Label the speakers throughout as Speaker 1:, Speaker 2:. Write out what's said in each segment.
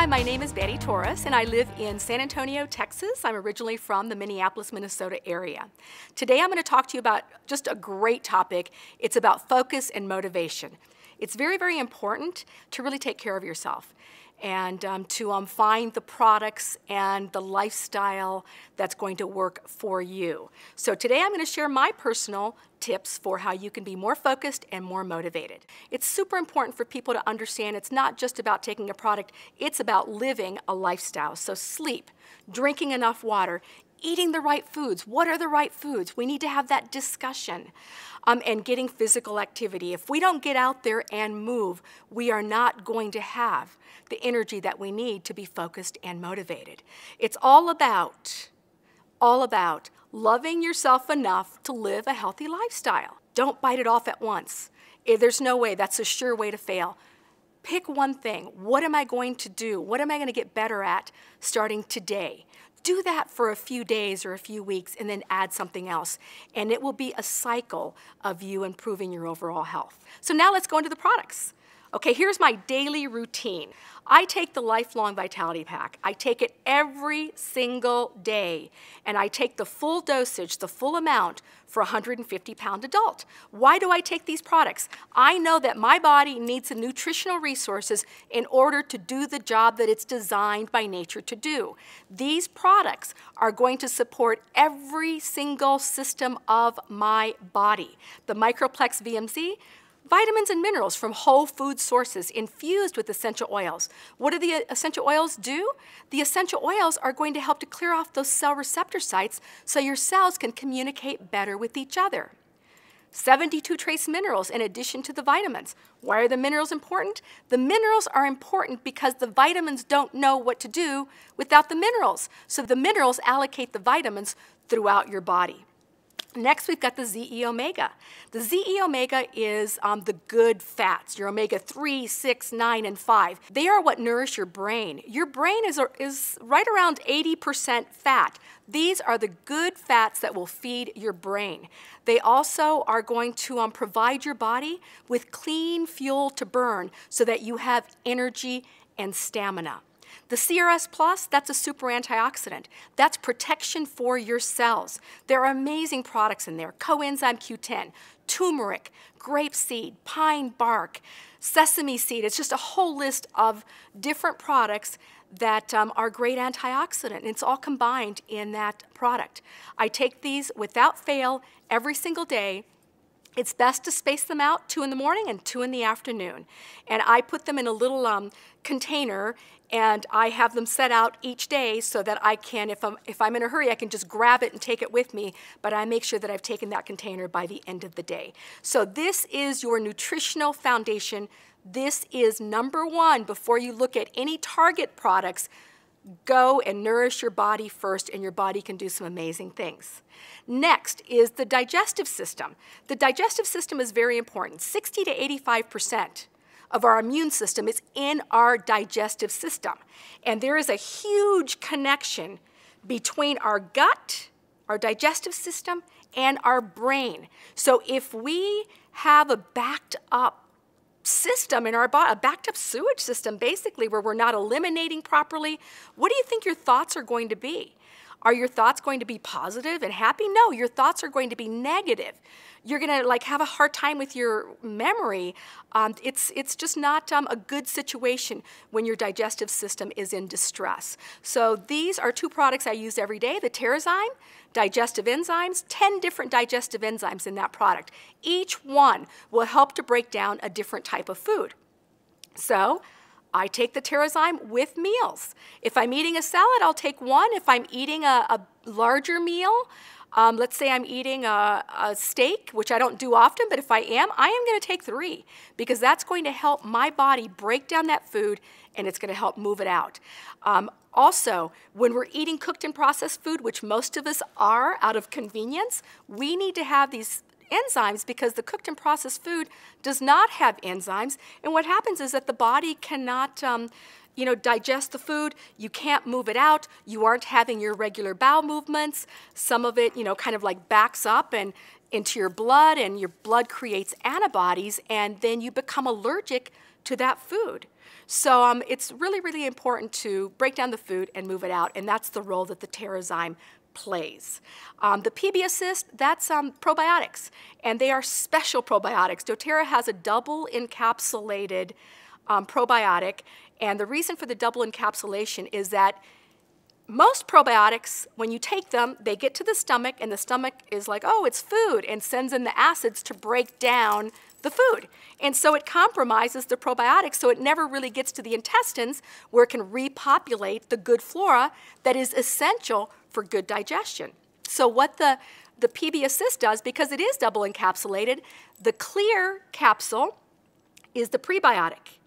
Speaker 1: Hi, my name is Betty Torres, and I live in San Antonio, Texas. I'm originally from the Minneapolis, Minnesota area. Today I'm going to talk to you about just a great topic. It's about focus and motivation. It's very, very important to really take care of yourself and to find the products and the lifestyle that's going to work for you. So today I'm going to share my personal tips for how you can be more focused and more motivated. It's super important for people to understand it's not just about taking a product, it's about living a lifestyle. So sleep, drinking enough water, eating the right foods. What are the right foods? We need to have that discussion. And getting physical activity. If we don't get out there and move, we are not going to have the energy that we need to be focused and motivated. It's all about loving yourself enough to live a healthy lifestyle. Don't bite it off at once. There's no way. That's a sure way to fail. Pick one thing. What am I going to do? What am I going to get better at starting today? Do that for a few days or a few weeks and then add something else. And it will be a cycle of you improving your overall health. So now let's go into the products. Okay, here's my daily routine. I take the Lifelong Vitality Pack. I take it every single day. And I take the full dosage, the full amount for a 150-pound adult. Why do I take these products? I know that my body needs the nutritional resources in order to do the job that it's designed by nature to do. These products are going to support every single system of my body. The Microplex VMZ, vitamins and minerals from whole food sources infused with essential oils. What do the essential oils do? The essential oils are going to help to clear off those cell receptor sites so your cells can communicate better with each other. 72 trace minerals in addition to the vitamins. Why are the minerals important? The minerals are important because the vitamins don't know what to do without the minerals. So the minerals allocate the vitamins throughout your body. Next, we've got the ZE Omega. The ZE Omega is the good fats, your omega-3, 6, 9, and 5. They are what nourish your brain. Your brain is right around 80% fat. These are the good fats that will feed your brain. They also are going to provide your body with clean fuel to burn so that you have energy and stamina. The CRS Plus, that's a super antioxidant. That's protection for your cells. There are amazing products in there. Coenzyme Q10, turmeric, grapeseed, pine bark, sesame seed. It's just a whole list of different products that are great antioxidant. And it's all combined in that product. I take these without fail every single day. It's best to space them out, 2 in the morning and 2 in the afternoon. And I put them in a little container, and I have them set out each day so that I can, if I'm in a hurry, I can just grab it and take it with me, but I make sure that I've taken that container by the end of the day. So this is your nutritional foundation. This is number one before you look at any Target products. Go and nourish your body first, and your body can do some amazing things. Next is the digestive system. The digestive system is very important. 60 to 85% of our immune system is in our digestive system. And there is a huge connection between our gut, our digestive system, and our brain. So if we have a backed up system in our body, a backed up sewage system basically, where we're not eliminating properly, what do you think your thoughts are going to be? Are your thoughts going to be positive and happy? No, your thoughts are going to be negative. You're going to have a hard time with your memory. It's just not a good situation when your digestive system is in distress. So these are 2 products I use every day. The Terrazyme, digestive enzymes, 10 different digestive enzymes in that product. Each one will help to break down a different type of food. So I take the Terrazyme with meals. If I'm eating a salad, I'll take 1. If I'm eating a larger meal, let's say I'm eating a steak, which I don't do often, but if I am going to take 3 because that's going to help my body break down that food, and it's going to help move it out. Also, when we're eating cooked and processed food, which most of us are out of convenience, we need to have these enzymes because the cooked and processed food does not have enzymes. And what happens is that the body cannot digest the food. You can't move it out. You aren't having your regular bowel movements. Some of it, kind of like backs up and into your blood, and your blood creates antibodies, and then you become allergic to that food. So it's really, really important to break down the food and move it out, and that's the role that the Terrazyme plays. The PB Assist, that's probiotics, and they are special probiotics. doTERRA has a double encapsulated probiotic, and the reason for the double encapsulation is that most probiotics, when you take them, they get to the stomach, and the stomach is like, oh, it's food, and sends in the acids to break down the food. And so it compromises the probiotics, so it never really gets to the intestines where it can repopulate the good flora that is essential for good digestion. So what the PB Assist does, because it is double encapsulated, the clear capsule is the prebiotic.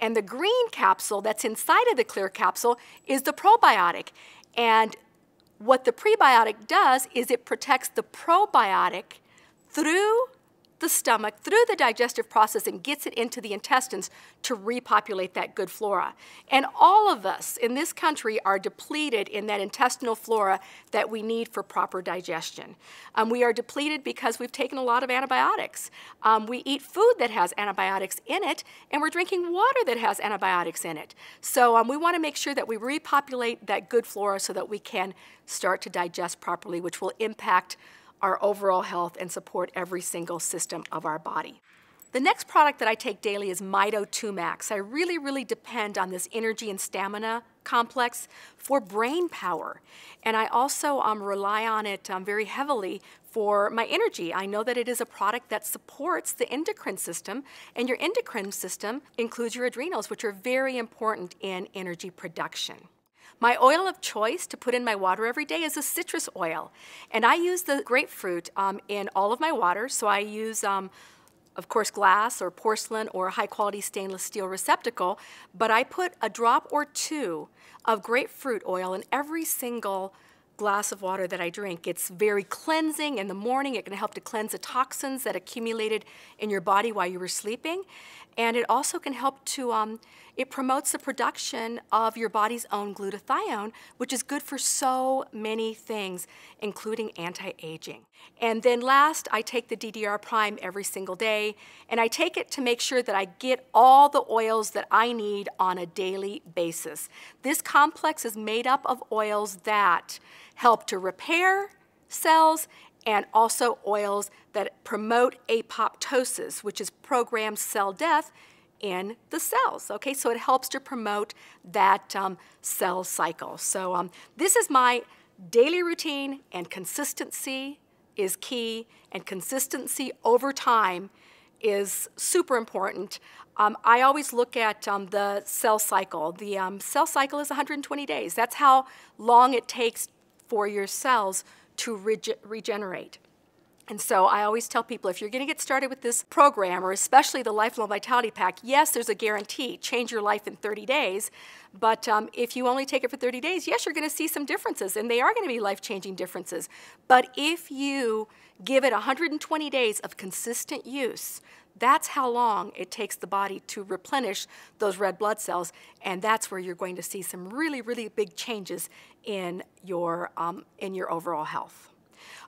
Speaker 1: And the green capsule that's inside of the clear capsule is the probiotic. And what the prebiotic does is it protects the probiotic through the stomach, through the digestive process, and gets it into the intestines to repopulate that good flora. And all of us in this country are depleted in that intestinal flora that we need for proper digestion. We are depleted because we've taken a lot of antibiotics. We eat food that has antibiotics in it, and we're drinking water that has antibiotics in it. So we want to make sure that we repopulate that good flora so that we can start to digest properly, which will impact our overall health and support every single system of our body. The next product that I take daily is Mito 2 Max. I really, really depend on this energy and stamina complex for brain power. And I also rely on it very heavily for my energy. I know that it is a product that supports the endocrine system, and your endocrine system includes your adrenals, which are very important in energy production. My oil of choice to put in my water every day is a citrus oil, and I use the grapefruit in all of my water. So I use, of course, glass or porcelain or high-quality stainless steel receptacle, but I put a drop or two of grapefruit oil in every single glass of water that I drink. It's very cleansing in the morning. It can help to cleanse the toxins that accumulated in your body while you were sleeping. And it also can help to, it promotes the production of your body's own glutathione, which is good for so many things, including anti-aging. And then last, I take the DDR Prime every single day, and I take it to make sure that I get all the oils that I need on a daily basis. This complex is made up of oils that help to repair cells and also oils that promote apoptosis, which is programmed cell death in the cells. Okay, so it helps to promote that cell cycle. So this is my daily routine, and consistency is key, and consistency over time is super important. I always look at the cell cycle. The cell cycle is 120 days. That's how long it takes for your cells to regenerate. And so I always tell people, if you're going to get started with this program, or especially the Lifelong Vitality Pack, yes, there's a guarantee, change your life in 30 days, but if you only take it for 30 days, yes, you're going to see some differences, and they are going to be life-changing differences. But if you give it 120 days of consistent use, that's how long it takes the body to replenish those red blood cells, and that's where you're going to see some really, really big changes in your overall health.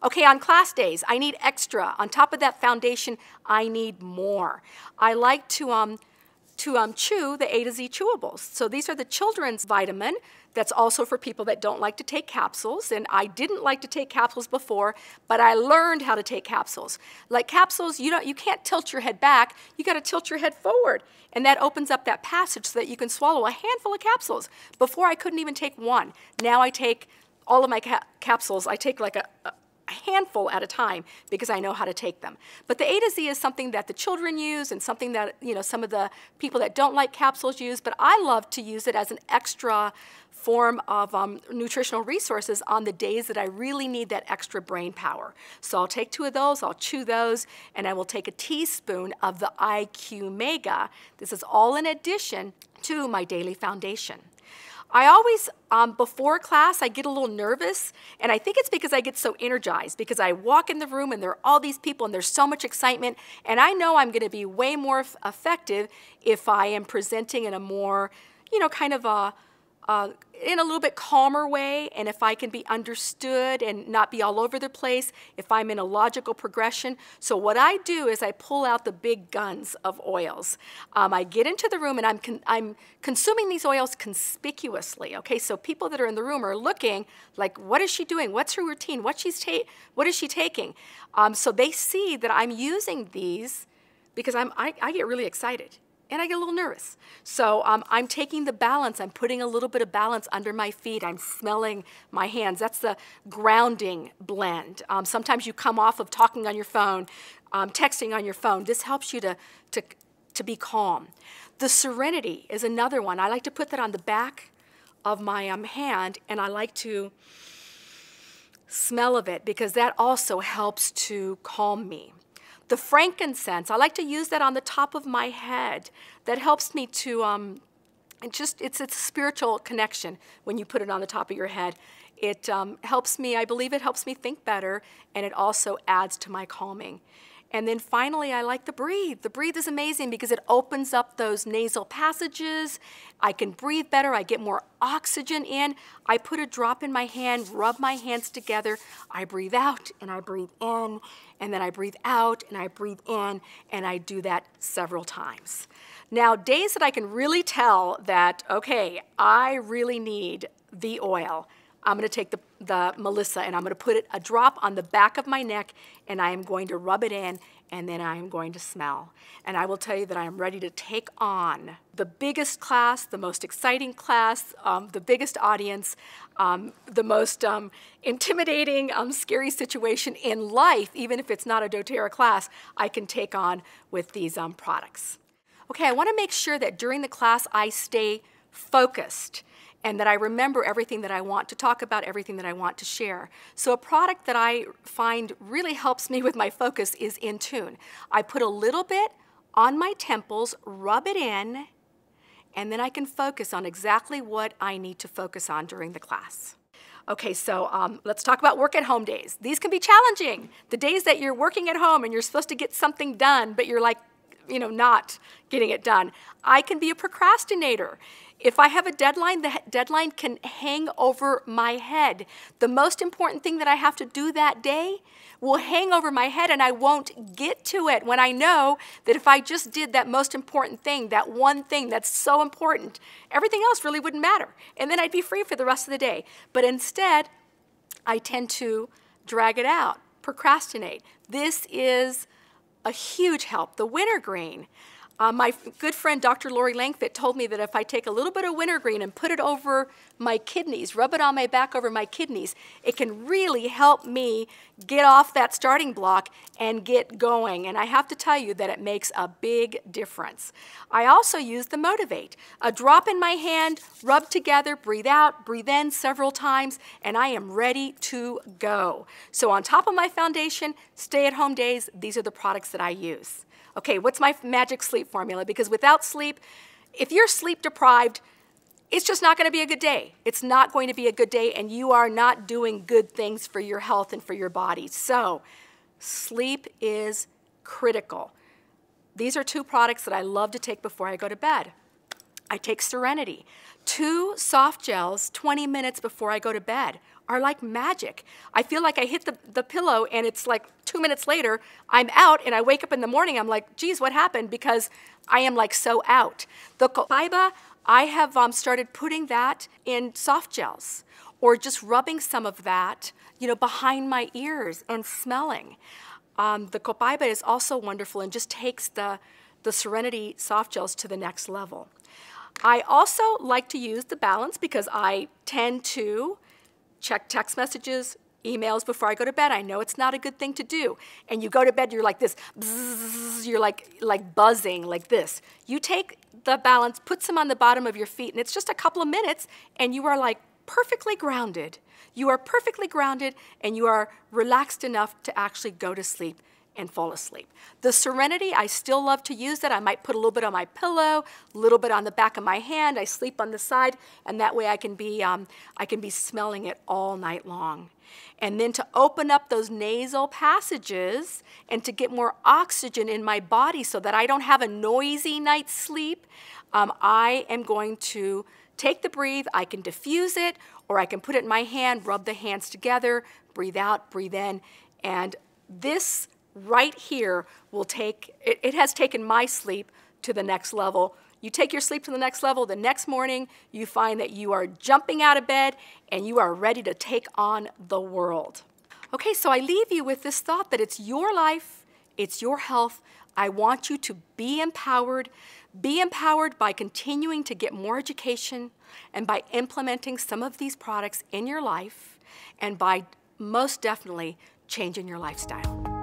Speaker 1: Okay, on class days, I need extra. On top of that foundation, I need more. I like to chew the A to Z chewables. So these are the children's vitamin. That's also for people that don't like to take capsules, and I didn't like to take capsules before, but I learned how to take capsules. Like capsules, you can't tilt your head back, you got to tilt your head forward, and that opens up that passage so that you can swallow a handful of capsules. Before I couldn't even take one. Now I take all of my capsules, I take like a handful at a time because I know how to take them. But the A to Z is something that the children use and something that some of the people that don't like capsules use, but I love to use it as an extra form of nutritional resources on the days that I really need that extra brain power. So I'll take 2 of those, I'll chew those, and I will take a teaspoon of the IQ Mega. This is all in addition to my daily foundation. I always, before class, I get a little nervous, and I think it's because I get so energized, because I walk in the room and there are all these people and there's so much excitement, and I know I'm going to be way more effective if I am presenting in a more, kind of a in a little bit calmer way, and if I can be understood and not be all over the place, if I'm in a logical progression. So what I do is I pull out the big guns of oils. I get into the room and I'm consuming these oils conspicuously, okay? So people that are in the room are looking like, what is she doing? What's her routine? What is she taking? So they see that I'm using these because I get really excited. And I get a little nervous. So I'm taking the balance. I'm putting a little bit of balance under my feet. I'm smelling my hands. That's the grounding blend. Sometimes you come off of talking on your phone, texting on your phone. This helps you to be calm. The Serenity is another one. I like to put that on the back of my hand, and I like to smell of it because that also helps to calm me. The frankincense, I like to use that on the top of my head. That helps me to, it's a spiritual connection when you put it on the top of your head. It helps me, I believe it helps me think better, and it also adds to my calming. And then finally, I like the Breathe. The Breathe is amazing because it opens up those nasal passages. I can breathe better. I get more oxygen in. I put a drop in my hand, rub my hands together. I breathe out and I breathe in, and then I breathe out and I breathe in, and I do that several times. Now, days that I can really tell that, okay, I really need the oil, I'm going to take the Melissa and I'm going to put a drop on the back of my neck, and I am going to rub it in, and then I am going to smell. And I will tell you that I am ready to take on the biggest class, the most exciting class, the biggest audience, the most intimidating, scary situation in life, even if it's not a doTERRA class, I can take on with these products. Okay, I want to make sure that during the class I stay focused and that I remember everything that I want to talk about, everything that I want to share. So a product that I find really helps me with my focus is Intune. I put a little bit on my temples, rub it in, and then I can focus on exactly what I need to focus on during the class. Okay, so let's talk about work at home days. These can be challenging. The days that you're working at home and you're supposed to get something done, but you're like, not getting it done. I can be a procrastinator. If I have a deadline, the deadline can hang over my head. The most important thing that I have to do that day will hang over my head, and I won't get to it when I know that if I just did that most important thing, that one thing that's so important, everything else really wouldn't matter. And then I'd be free for the rest of the day. But instead, I tend to drag it out, procrastinate. This is a huge help. The wintergreen. My good friend Dr. Lori Langfit told me that if I take a little bit of wintergreen and put it over my kidneys, rub it on my back over my kidneys, it can really help me get off that starting block and get going. And I have to tell you that it makes a big difference. I also use the Motivate. A drop in my hand, rub together, breathe out, breathe in several times, and I am ready to go. So on top of my foundation, stay-at-home days, these are the products that I use. Okay, what's my magic sleep formula? Because without sleep, if you're sleep deprived, it's just not going to be a good day. It's not going to be a good day, and you are not doing good things for your health and for your body. So sleep is critical. These are two products that I love to take before I go to bed. I take Serenity. 2 soft gels 20 minutes before I go to bed are like magic. I feel like I hit the pillow and it's like 2 minutes later, I'm out, and I wake up in the morning, I'm like, geez, what happened? Because I am like so out. The Copaiba, I have started putting that in soft gels or just rubbing some of that, behind my ears and smelling. The Copaiba is also wonderful and just takes the Serenity soft gels to the next level. I also like to use the Balance because I tend to check text messages, emails before I go to bed. I know it's not a good thing to do. And you go to bed, you're like this, bzzz, you're like buzzing like this. You take the Balance, put some on the bottom of your feet, and it's just a couple of minutes, and you are like perfectly grounded. You are perfectly grounded, and you are relaxed enough to actually go to sleep and fall asleep. The Serenity, I still love to use that. I might put a little bit on my pillow, a little bit on the back of my hand. I sleep on the side, and that way I can be smelling it all night long. And then to open up those nasal passages and to get more oxygen in my body so that I don't have a noisy night's sleep, I am going to take the breathe, I can diffuse it, or I can put it in my hand, rub the hands together, breathe out, breathe in, and this right here will take, it has taken my sleep to the next level. You take your sleep to the next level, the next morning you find that you are jumping out of bed and you are ready to take on the world. Okay, so I leave you with this thought that it's your life, it's your health. I want you to be empowered. Be empowered by continuing to get more education and by implementing some of these products in your life and by most definitely changing your lifestyle.